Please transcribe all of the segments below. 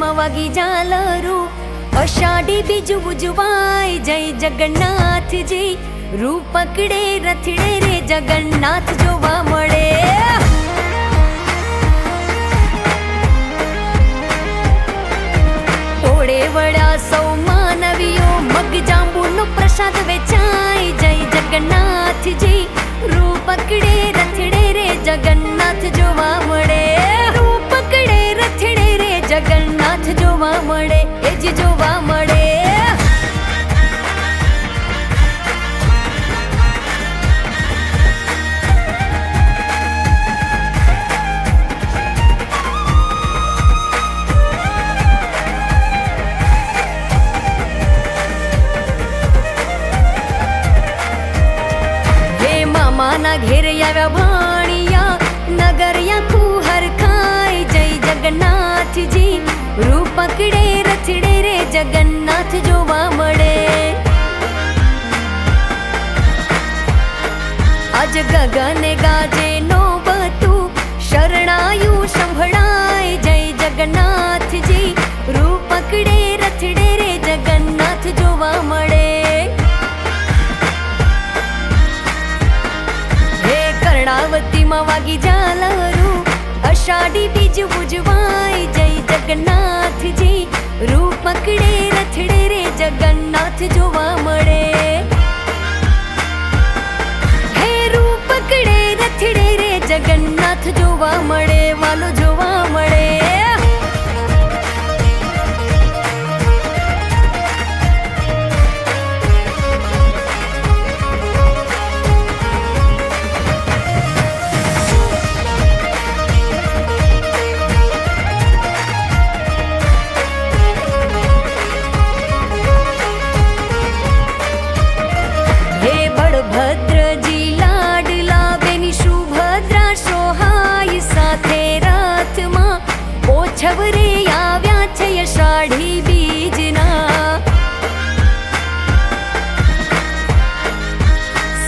कर्णावतीમાં વાગી ઝાલરું, અષાઢી બીજ ઉજવાય જય જગન્નાથજી, રૂપ પકડે રથડે રે જગન્નાથ જોવા મળે. ટોળે વળ્યા સૌ માનવીઓ, મગ જાંબુનો પ્રસાદ વેચાય જય જગન્નાથજી, રૂપ પકડે રથડે રે જગન્નાથ જોવા મળે. રૂપ પકડે રથડે રે જગન્નાથ જોવા મળે, એ જ જોવા મળે. મામાના ઘેર આવ્યા ભાણિયા, નગરિયા ખુહર ખાય જય જગન્નાથજી, રૂપ પકડે રથડે રે જગન્નાથ જોવા મળે. આજ ગગને ગાજે નોબતું, શરણાયું સંભળાય જય જગન્નાથજી, રૂપ પકડે રથડે રે જગન્નાથ જોવા મળે. કર્ણાવતીમાં વાગી ઝાલરું, અષાઢી બીજ ઉજવાય જય જગન્નાથજી, રૂપ પકડે રથડે રે જગન્નાથ જોવા મળે. હે રૂપ પકડે રથડે રે જગન્નાથ જોવા મળે, વાલો જોવા મળે. ભદ્રજી લાડલા બેની સુભદ્રા સોહાય, સાથે રથમાં ઓછવરે આવ્યા છે અષાઢી બીજના.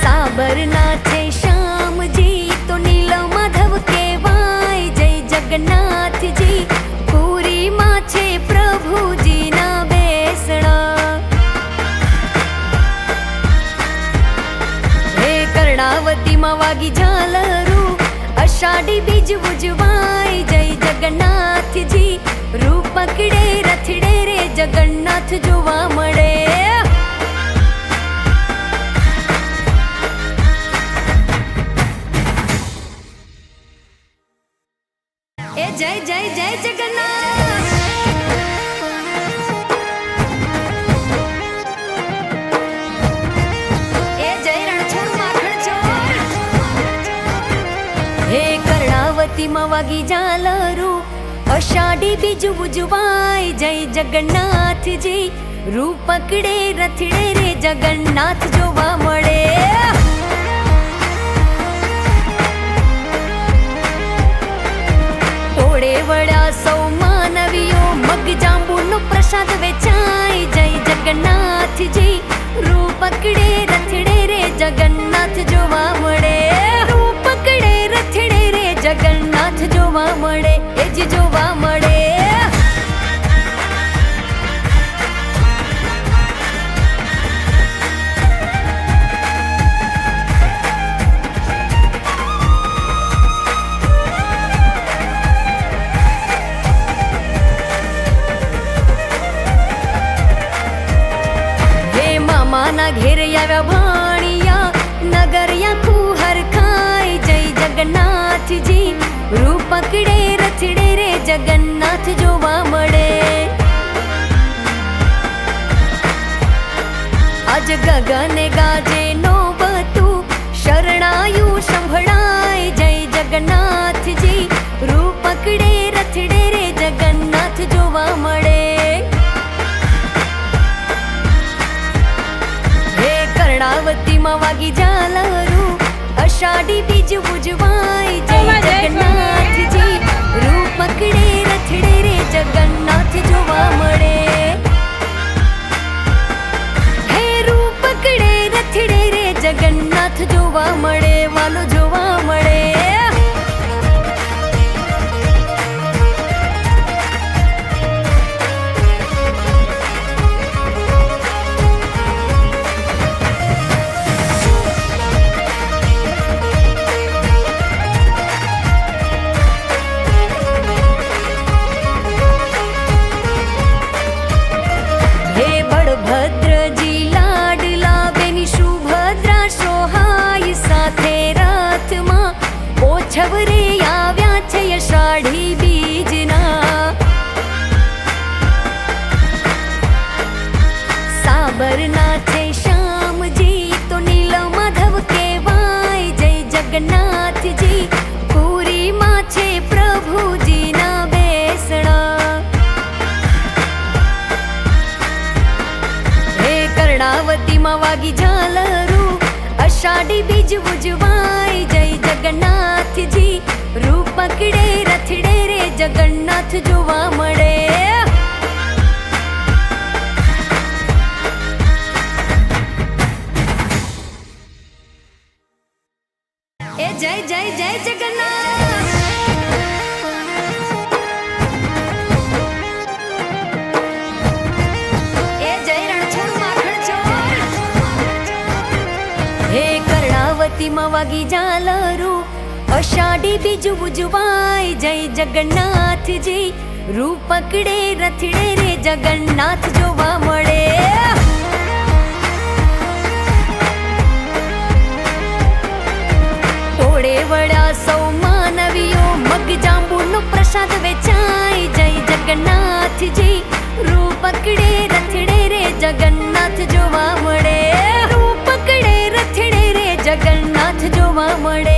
સાબરના છે શ્યામજી તો નીલ માધવ કહેવાય જય જગન્નાથજી, પુરીમાં છે પ્રભુજીના બેસણા. કર્ણાવતીમાં વાગી ઝાલરું, અષાઢી બીજ ઉજવાય જય જગન્નાથજી, રૂપ પકડે રથડે રે જગન્નાથ જોવા મળે. એ જય જય જય જગન્નાથ. કર્ણાવતીમાં વાગી ઝાલરું, અષાઢી બીજ ઉજવાય જય જગન્નાથજી, રૂપ પકડે રથડે રે જગન્નાથ જોવા મળે. ટોળે વળ્યા સૌ માનવીઓ, મગ જાંબુનો પ્રસાદ વેચાય જય જગન્નાથજી, રૂપ પકડે રથડે રે જગન્નાથ જોવા મળે. રૂપ પકડે રથડે રે જગન્નાથ જોવા મળે, એ જ જોવા મળે. હે મામાના ઘેર આવ્યા ભાણિયા, નગરિયા ખુહર ખાય જય જગન્નાથજી, રૂપ પકડે રથડે રે જગન્નાથ જોવા મળે. આજ ગગને ગાજે નોબતું, શરણાયું સંભળાય જય જગન્નાથજી, રૂપ પકડે રથડે રે જગન્નાથ જોવા મળે. હે કર્ણાવતીમાં વાગી ઝાલરું, અષાઢી બીજ ઉજવાય જય જગન્નાથજી, રૂપ પકડે રથડે રે જગન્નાથ જોવા મળે. હે રૂપ પકડે રથડે રે જગન્નાથ જોવા મળે, વાલો જોવા મળે. બીજ ઉજવાય જય જગન્નાથજી રૂપ પકડે રથડે રે જગન્નાથ જોવા મળે એ જય જય જય જગન્નાથ એ જય રણછોડ માખણ ચોર હે કર્ણાવતી માં વાગી ઝાલરું અષાઢી બીજ ઉજવાય જય જગન્નાથજી રૂપ પકડે રથડે રે જગન્નાથ જોવા મળે ટોળે વળ્યા સૌ માનવીઓ મગ જાંબુનો પ્રસાદ વેચાય જય જગન્નાથજી રૂપ પકડે રથડે રે જગન્નાથ જોવા મળે રૂપ પકડે રથડે રે જગન્નાથ જોવા મળે